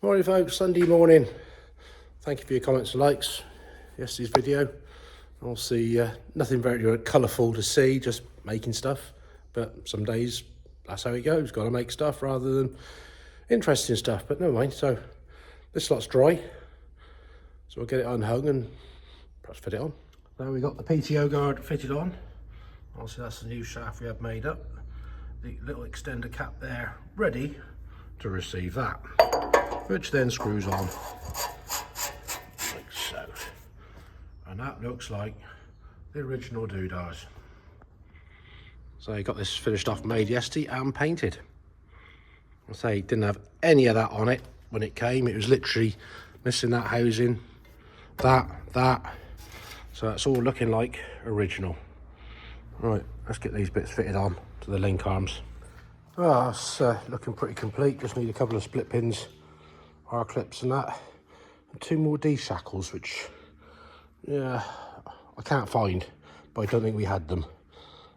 Morning folks, Sunday morning. Thank you for your comments and likes. Yesterday's video. I'll see nothing very colourful to see, just making stuff. But some days, that's how it goes. Got to make stuff rather than interesting stuff. But never mind. So this lot's dry. So we'll get it unhung and perhaps fit it on. Now we got the PTO guard fitted on. Obviously that's the new shaft we have made up. The little extender cap there ready to receive that, which then screws on like so, and that looks like the original doodahs. So I got this finished off, made yesterday and painted. I say didn't have any of that on it when it came. It was literally missing that housing, that. So that's all looking like original. Right, let's get these bits fitted on to the link arms. Well, it's looking pretty complete. Just need a couple of split pins, R clips and that, and 2 more D shackles, which yeah, I can't find, but I don't think we had them.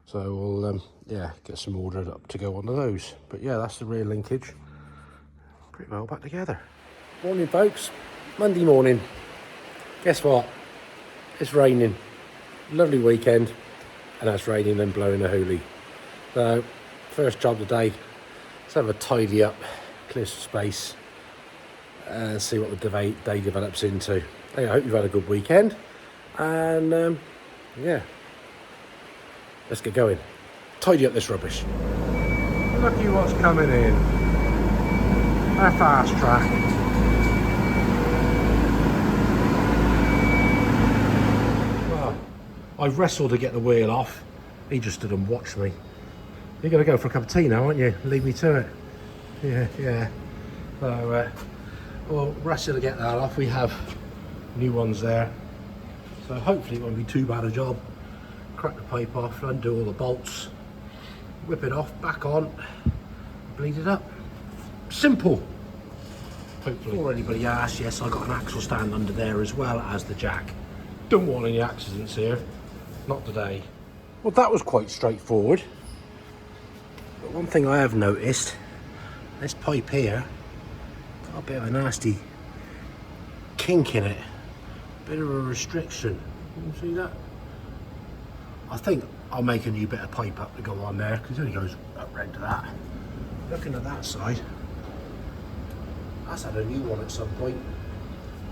So we'll yeah, get some ordered up to go onto those. But yeah, that's the rear linkage. Pretty well back together. Morning folks, Monday morning. Guess what? It's raining. Lovely weekend, and that's raining and blowing a hoolie. So first job today, let's have a tidy up, clear some space, and see what the day develops into. Hey, I hope you've had a good weekend, and yeah, let's get going. Tidy up this rubbish. Look what's coming in. A Fastrac. Well, I wrestled to get the wheel off. He just stood and watched me. You're going to go for a cup of tea now, aren't you? Leave me to it. Yeah. So, we'll wrestle to get that off. We have new ones there. So hopefully it won't be too bad a job. Crack the pipe off, undo all the bolts, whip it off, back on, bleed it up. Simple. Hopefully. Before anybody asks, yes, I got an axle stand under there as well as the jack. Don't want any accidents here. Not today. Well, that was quite straightforward. But one thing I have noticed, this pipe here got a bit of a nasty kink in it, bit of a restriction. You see that? I think I'll make a new bit of pipe up to go on there, because it only goes up round to that. Looking at that side, that's had a new one at some point.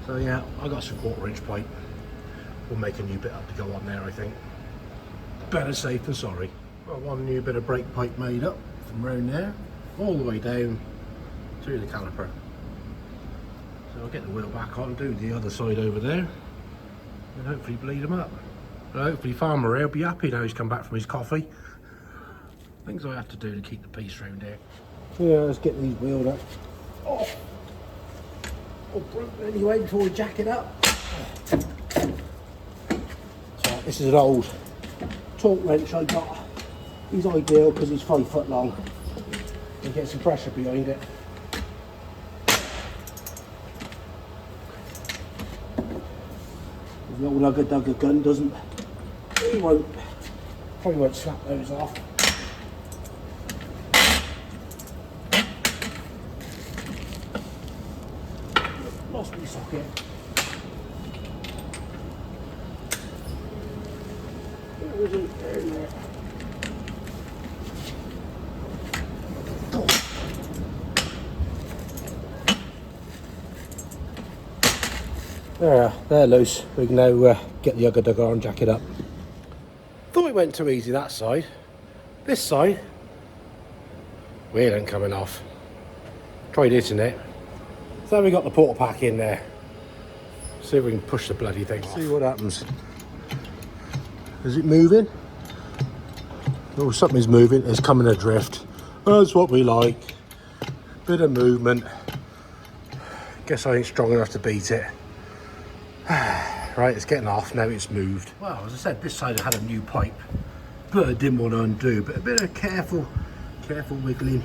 So yeah, I got some 1/4 inch pipe. We'll make a new bit up to go on there, I think. Better safe than sorry. Got one new bit of brake pipe made up from round there, all the way down to the caliper. So I'll get the wheel back on, do the other side over there, and hopefully bleed them up. But hopefully Farmer here will be happy now he's come back from his coffee. Things I have to do to keep the peace round here. Yeah, let's get these wheeled up. Oh, anyway, before we jack it up. So this is an old torque wrench I got. He's ideal because he's 5 foot long. You get some pressure behind it. The old Ugga gun doesn't. He probably won't slap those off. Lost my socket. Where was it? There. There, they're loose. We can now get the Ugga on and jack it up. Thought it went too easy that side. This side, wheel ain't coming off. Tried hitting it. So we got the porta pack in there. See if we can push the bloody thing off. See what happens. Is it moving? Oh, something's moving. It's coming adrift. That's what we like. Bit of movement. Guess I ain't strong enough to beat it. Right, it's getting off now. It's moved. Well, as I said, this side had a new pipe, but I didn't want to undo. But a bit of careful wiggling,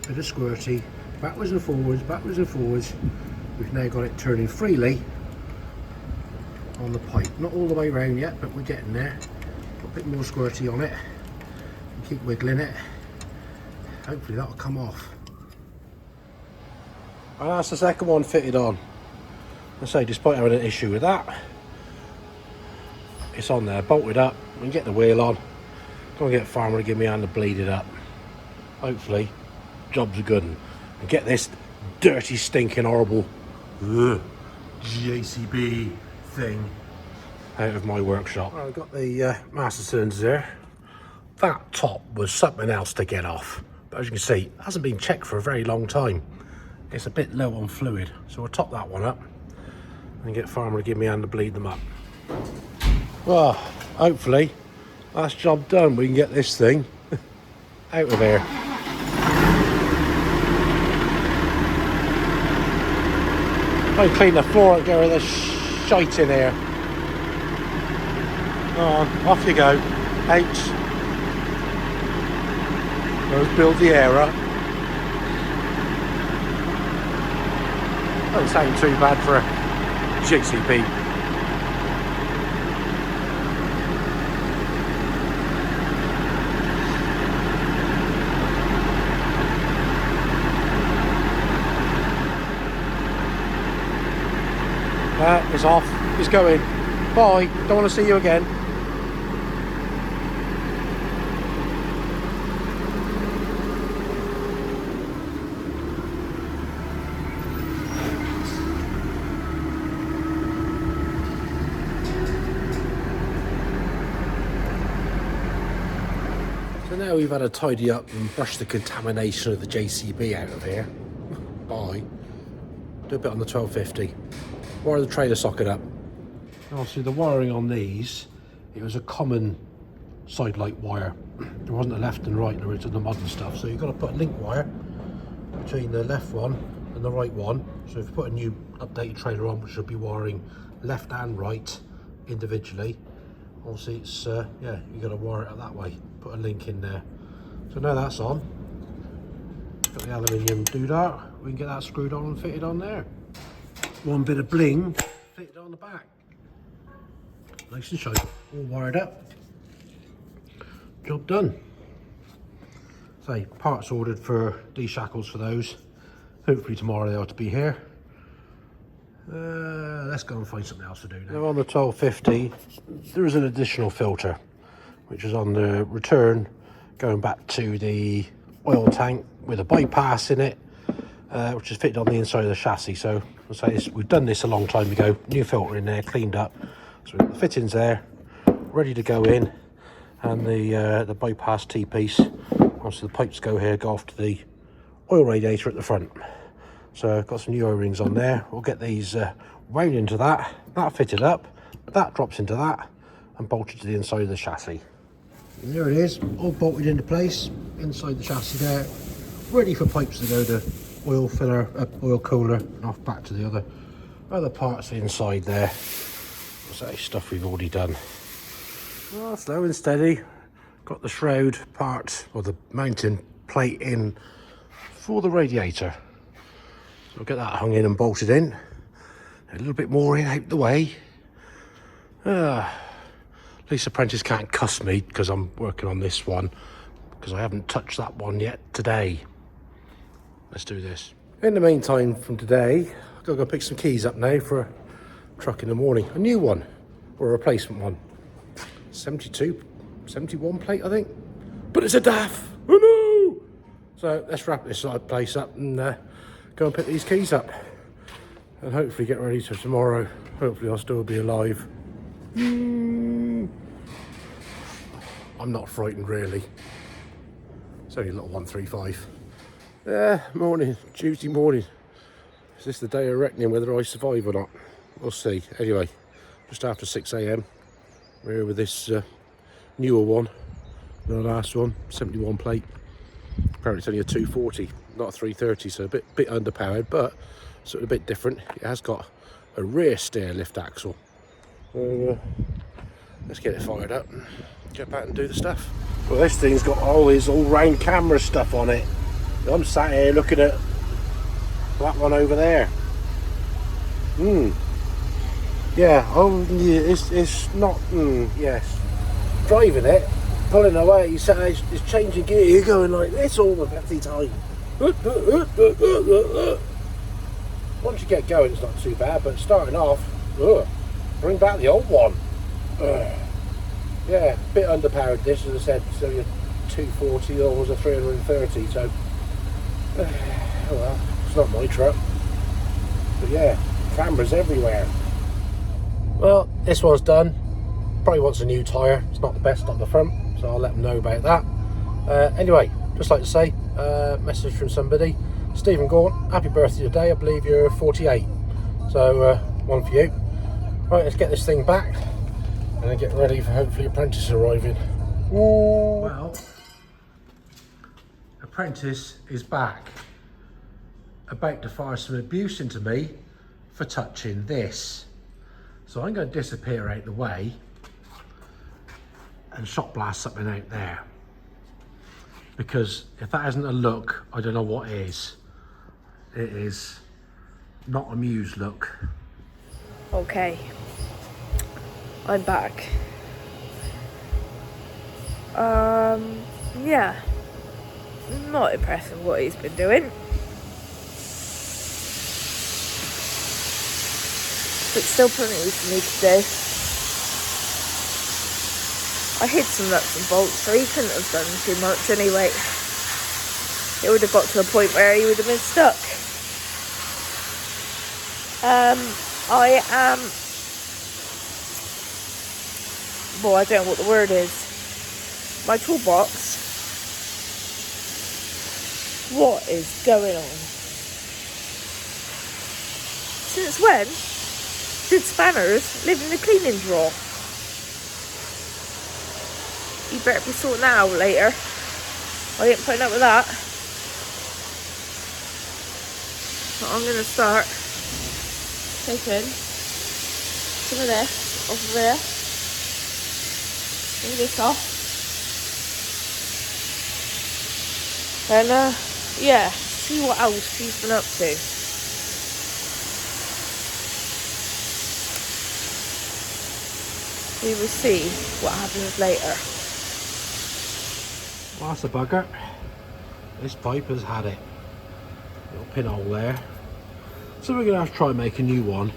bit of squirty, backwards and forwards. We've now got it turning freely on the pipe. Not all the way around yet, but we're getting there. Put a bit more squirty on it and keep wiggling it. Hopefully that'll come off. And that's the second one fitted on. I say, despite having an issue with that, it's on there, bolted up. We can get the wheel on. Go and get Farmer to give me a hand to bleed it up. Hopefully, job's a good one. And get this dirty, stinking, horrible JCB thing out of my workshop. I've got the master cylinders there. That top was something else to get off. But as you can see, it hasn't been checked for a very long time. It's a bit low on fluid. So we'll top that one up and get Farmer to give me a hand to bleed them up. Well, hopefully, that's job done. We can get this thing out of here. I clean the floor and get rid of the shite in here. Go on, off you go. H. Let's build the air up. Doesn't sound too bad for a JCB. It's off. It's going. Bye. Don't want to see you again. So now we've had to tidy up and brush the contamination of the JCB out of here. Bye. Do a bit on the 1250. Wire the trailer socket up. Obviously the wiring on these, it was a common side light wire. There wasn't a left and right in the modern stuff, so you've got to put a link wire between the left one and the right one. So if you put a new updated trailer on, which should be wiring left and right individually, obviously it's yeah, you got to wire it that way. Put a link in there. So now that's on, got the aluminium doodah, we can get that screwed on and fitted on there. One bit of bling fitted on the back. Nice and shiny, all wired up. Job done. So parts ordered for these shackles for those. Hopefully tomorrow they ought to be here. Let's go and find something else to do now. Now on the 1250, there is an additional filter, which is on the return, going back to the oil tank with a bypass in it, which is fitted on the inside of the chassis. So I'll say this, we've done this a long time ago. New filter in there, cleaned up. So we've got the fittings there, ready to go in, and the bypass T-piece. Obviously the pipes go here, go off to the oil radiator at the front. So I've got some new O-rings on there. We'll get these wound into that fitted up, that drops into that, and bolted to the inside of the chassis. And there it is, all bolted into place, inside the chassis there, ready for pipes to go to oil filler, oil cooler, and off back to the other parts inside there. What's that stuff we've already done? Well, slow and steady. Got the shroud part, or the mounting plate in for the radiator. So we'll get that hung in and bolted in. A little bit more in out the way. At least Apprentice can't cuss me because I'm working on this one, because I haven't touched that one yet today. Let's do this. In the meantime, from today, I've got to go pick some keys up now for a truck in the morning. A new one, or a replacement one. 72, 71 plate, I think. But it's a DAF. Oh no! So let's wrap this place up and go and pick these keys up. And hopefully get ready for tomorrow. Hopefully I'll still be alive. I'm not frightened really. It's only a little 135. Morning, Tuesday morning. Is this the day of reckoning whether I survive or not? We'll see. Anyway, just after 6 AM, we're here with this newer one, the last one, 71 plate. Apparently it's only a 240, not a 330, so a bit underpowered, but sort of a bit different. It has got a rear steer lift axle. So let's get it fired up and get back and do the stuff. Well, this thing's got all this all-round camera stuff on it. I'm sat here looking at that one over there. Yeah, oh, yeah, it's not, yes. Driving it, pulling away, it's changing gear, you're going like this all the bloody time. Once you get going, it's not too bad, but starting off, bring back the old one. Yeah, a bit underpowered this, as I said, so you're 240 or was a 330, so well, it's not my truck. But yeah, cameras everywhere. Well, this one's done. Probably wants a new tyre. It's not the best on the front, so I'll let them know about that. Anyway, just like to say, message from somebody. Stephen Gaunt, happy birthday today. I believe you're 48. So one for you. Right, let's get this thing back and then get ready for hopefully Apprentice arriving. Ooh. Well, Apprentice is back, about to fire some abuse into me for touching this. So I'm going to disappear out the way and shot blast something out there. Because if that isn't a look, I don't know what is. It is not amused look. Okay, I'm back. Yeah, not impressed with what he's been doing. But still plenty for me to do. I hid some nuts and bolts, so he couldn't have done too much anyway. It would have got to a point where he would have been stuck. I am... well, I don't know what the word is. My toolbox. What is going on? Since when did spanners live in the cleaning drawer? You better be sorting that out later. I ain't putting up with that. So I'm going to start taking some of this off of there. Bring this off. And yeah, see what else she's been up to. We will see what happens later. Well, that's a bugger. This pipe has had it. Little pinhole there. So we're going to have to try and make a new one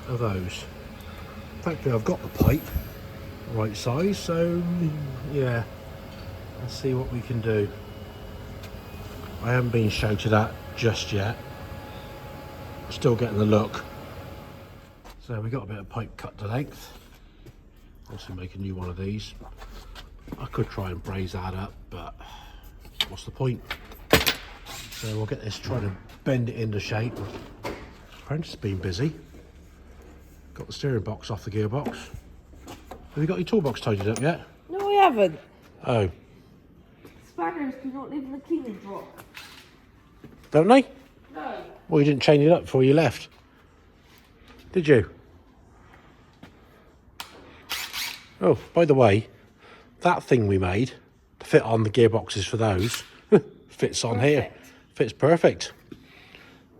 of those. Thankfully I've got the pipe the right size, so yeah, let's see what we can do. I haven't been shouted at just yet. Still getting the look. So we got a bit of pipe cut to length. Also make a new one of these. I could try and braze that up, but what's the point? So we'll get this, trying to bend it into shape. Apprentice has been busy. Got the steering box off the gearbox. Have you got your toolbox tidied up yet? No, I haven't. Oh. Spanners do not live in the cleaning drawer. Don't they? No. Well, you didn't change it up before you left, did you? Oh, by the way, that thing we made to fit on the gearboxes for those fits on here. Fits perfect.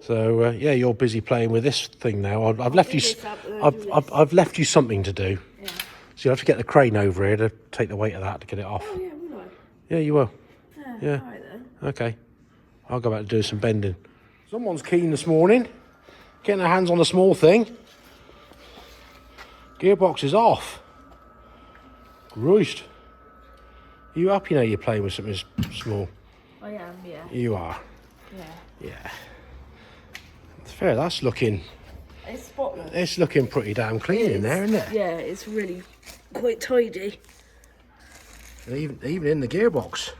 So yeah, you're busy playing with this thing now. I've left you. I've left you something to do. Yeah. So you have to get the crane over here to take the weight of that to get it off. Oh yeah, will I? Yeah, you will. Yeah. All right then. Okay. I'll go back to do some bending. Someone's keen this morning, getting their hands on a small thing. Gearbox is off. Roost. Are you happy now you're playing with something small? I am, yeah. You are? Yeah. Yeah. It's fair, that's looking... It's spotless. It's looking pretty damn clean in there, isn't it? Yeah, it's really quite tidy. And even in the gearbox.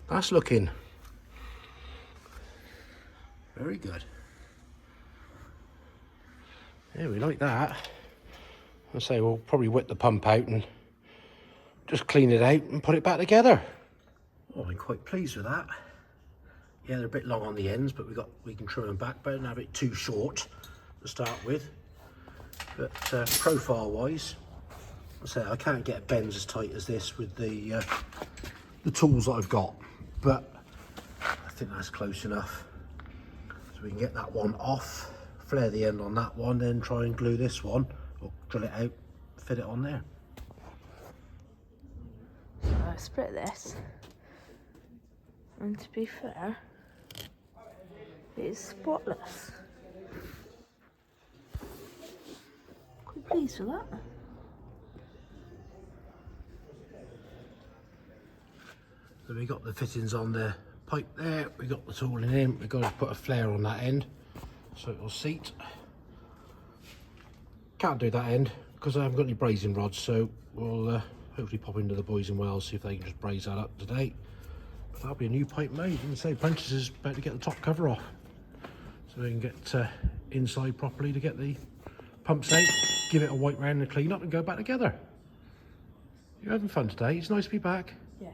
That's looking... very good. Yeah, we like that. I'll say we'll probably whip the pump out and just clean it out and put it back together. Oh, I'm quite pleased with that. Yeah, they're a bit long on the ends, but we can trim them back, but don't have it too short to start with. But profile wise, I say I can't get bends as tight as this with the tools that I've got, but I think that's close enough. So we can get that one off, flare the end on that one, then try and glue this one, or drill it out, fit it on there. So I split this, and to be fair, is spotless. Quite pleased with that. So we got the fittings on the pipe there, we got the tooling in, we've got to put a flare on that end so it will seat. Can't do that end because I haven't got any brazing rods, so we'll hopefully pop into the boys in Wales, see if they can just braze that up today. But that'll be a new pipe made, and say Apprentice is about to get the top cover off so we can get inside properly to get the pumps out, give it a wipe round and clean up and go back together. You're having fun today, it's nice to be back. Yeah.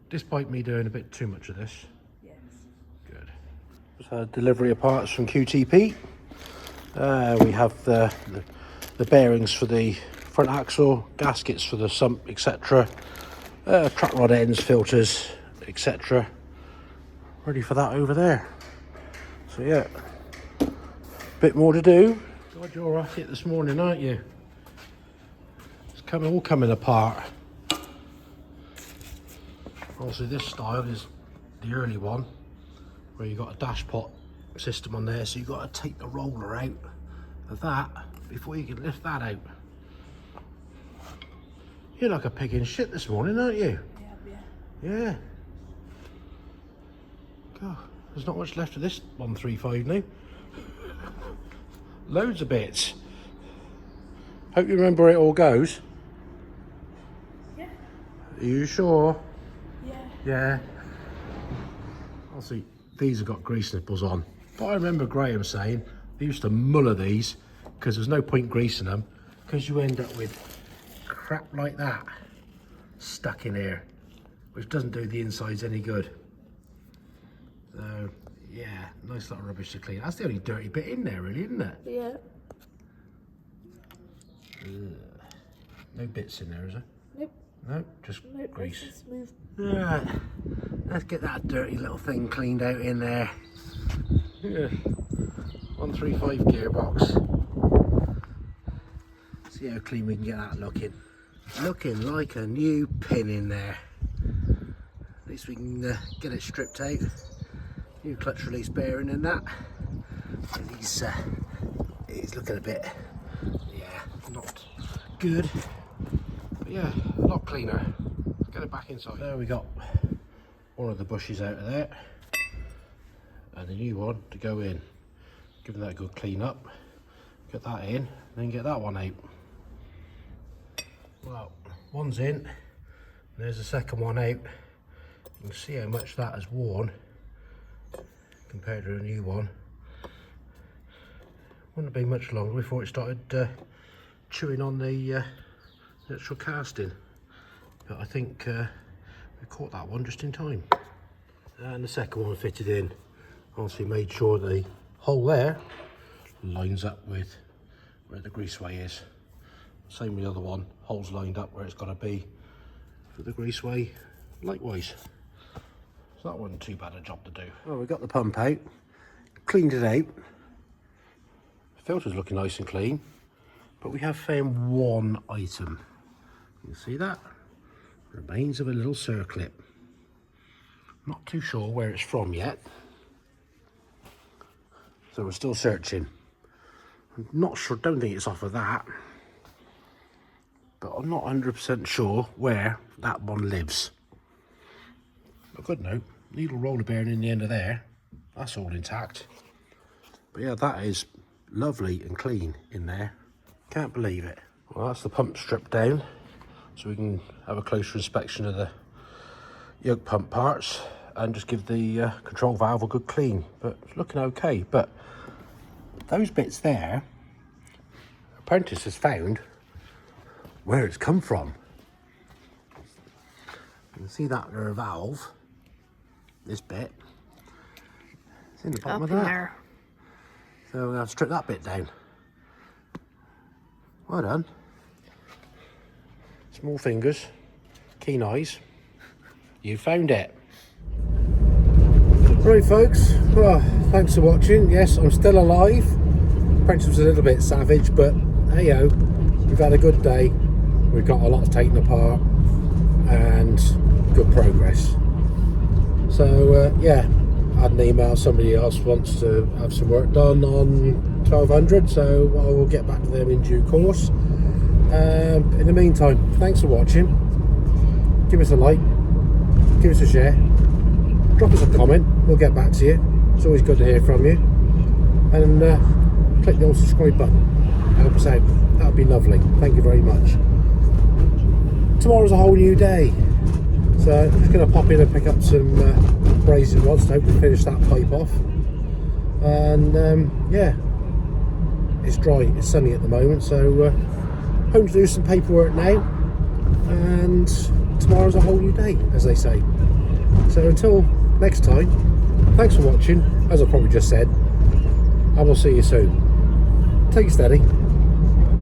Despite me doing a bit too much of this. Yes. Good. Just had delivery of parts from QTP. We have the bearings for the front axle, gaskets for the sump, etc. Track rod ends, filters, etc. Ready for that over there. So yeah, bit more to do. God, you're at it this morning, aren't you? It's all coming apart. Also, this style is the early one, where you've got a dash pot system on there, so you've got to take the roller out of that before you can lift that out. You're like a pig in shit this morning, aren't you? Yeah. God, there's not much left of this 135 now. Loads of bits. Hope you remember it all goes. Yeah. Are you sure? Yeah. Yeah. Obviously, these have got grease nipples on. But I remember Graham saying they used to muller these because there's no point greasing them because you end up with crap like that stuck in here, which doesn't do the insides any good. So, yeah, nice lot of rubbish to clean. That's the only dirty bit in there, really, isn't it? Yeah. Ugh. No bits in there, is there? Nope. No, just Nope, grease. nice and smooth. Right, let's get that dirty little thing cleaned out in there. Yeah. 135 gearbox. See how clean we can get that looking. Looking like a new pin in there. At least we can get it stripped out. New clutch release bearing in that. And he's looking a bit, yeah, not good. But yeah, a lot cleaner. Let's get it back inside. There we got one of the bushes out of there. And a new one to go in. Give that a good clean up. Get that in, then get that one out. Well, one's in. There's the second one out. You can see how much that has worn compared to a new one. Wouldn't have been much longer before it started chewing on the natural casting. But I think we caught that one just in time. And the second one fitted in. Obviously made sure the hole there lines up with where the greaseway is. Same with the other one, holes lined up where it's got to be for the greaseway likewise. So that wasn't too bad a job to do. Well, we got the pump out, cleaned it out. The filter's looking nice and clean, but we have found one item. You can see that? Remains of a little circlip. Not too sure where it's from yet. So we're still searching. I'm not sure, don't think it's off of that. But I'm not 100% sure where that one lives. A good note, needle roller bearing in the end of there. That's all intact. But yeah, that is lovely and clean in there. Can't believe it. Well, that's the pump stripped down. So we can have a closer inspection of the yoke pump parts and just give the control valve a good clean. But it's looking okay. But those bits there, Apprentice has found where it's come from. You can see that there valve, this bit, it's in the bottom of that. There. So we're going to have to strip that bit down. Well done. Small fingers, keen eyes. You found it. Right folks, well, thanks for watching. Yes, I'm still alive. Apprentice was a little bit savage, but hey ho, we've had a good day. We've got a lot taken apart and good progress. So yeah, had an email, somebody else wants to have some work done on 1200, so I will get back to them in due course. In the meantime, thanks for watching. Give us a like, give us a share, drop us a comment, we'll get back to you. It's always good to hear from you. And click the old subscribe button, help us out, that would be lovely. Thank you very much. Tomorrow's a whole new day, so I'm just going to pop in and pick up some brazing rods to hopefully finish that pipe off. And yeah, it's dry, it's sunny at the moment, so home to do some paperwork now, and tomorrow's a whole new day, as they say. So until next time, thanks for watching, as I probably just said, I will see you soon. Take it steady.